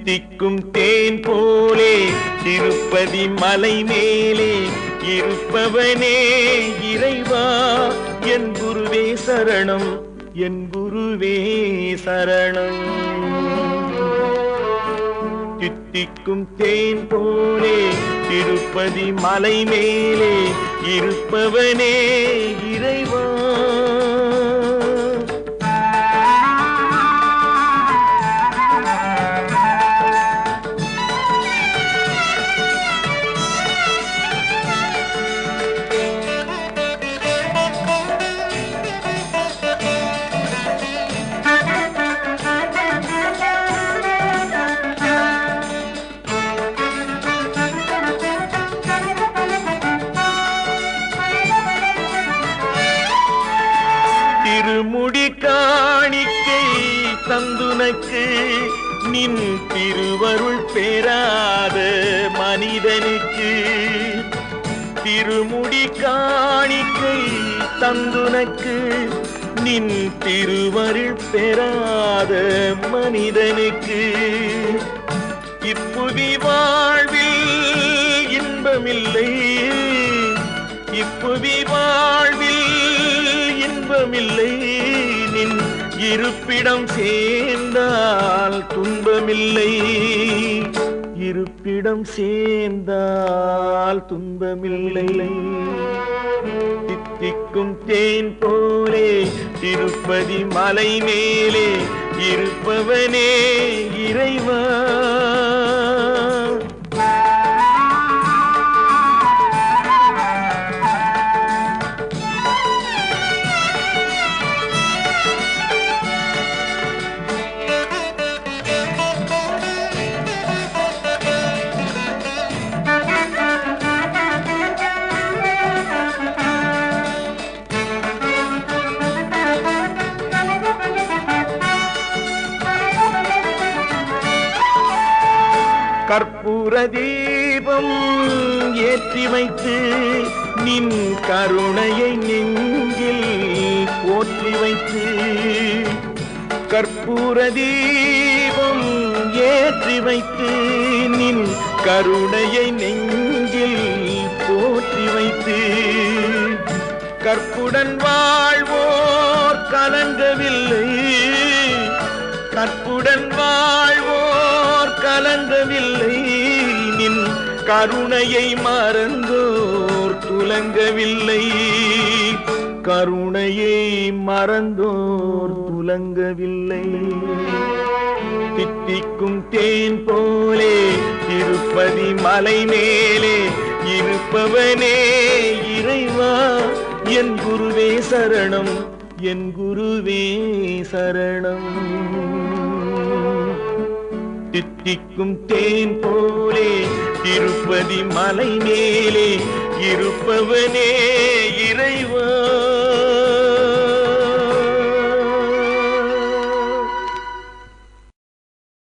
தித்திக்கும் தேன் போலே திருப்பதி மலை மேலே இருப்பவனே இறைவா என் குருவே சரணம் என் குருவே சரணம். தித்திக்கும் தேன் போலே திருப்பதி மலை மேலே இருப்பவனே இறைவா. திருமுடி காணிக்கை தந்துனக்கு நின் திருவருள் பெறாத மனிதனுக்கு. திருமுடி காணிக்கை தந்துனக்கு நின் திருவருள் பெறாத மனிதனுக்கு. இப்புவி வாழ்வில் இன்பமில்லை இப்புவி வாழ்வில் இன்பமில்லை நின் இருப்பிடம் சேர்ந்தால் துன்பமில்லை இருப்பிடம் சேர்ந்தால் துன்பமில்லை. தித்திக்கும் தேன் போலே திருப்பதி மலை மேலே இருப்பவனே இறைவா. கற்பூர தீபம் ஏற்றி வைத்து நின் கருணையை நெஞ்சில் போற்றி வைத்து. கற்பூர தீபம் ஏற்றி வைத்து நின் கருணையை நெஞ்சில் போற்றி வைத்து. கற்புடன் வாழ்வோர் கலங்கவில்லை கற்புடன் வாழ்வோர் கலங்கவில்லை நின் கருணையை மறந்தோர் துலங்கவில்லை கருணையை மறந்தோர் துலங்கவில்லை. தித்திக்கும் தேன் போலே திருப்பதி மலை மேலே இருப்பவனே இறைவா என் குருவே சரணம் என் குருவே சரணம். தித்திக்கும் தேன் போலே திருப்பதி மலை மேலே இருப்பவனே இறைவா.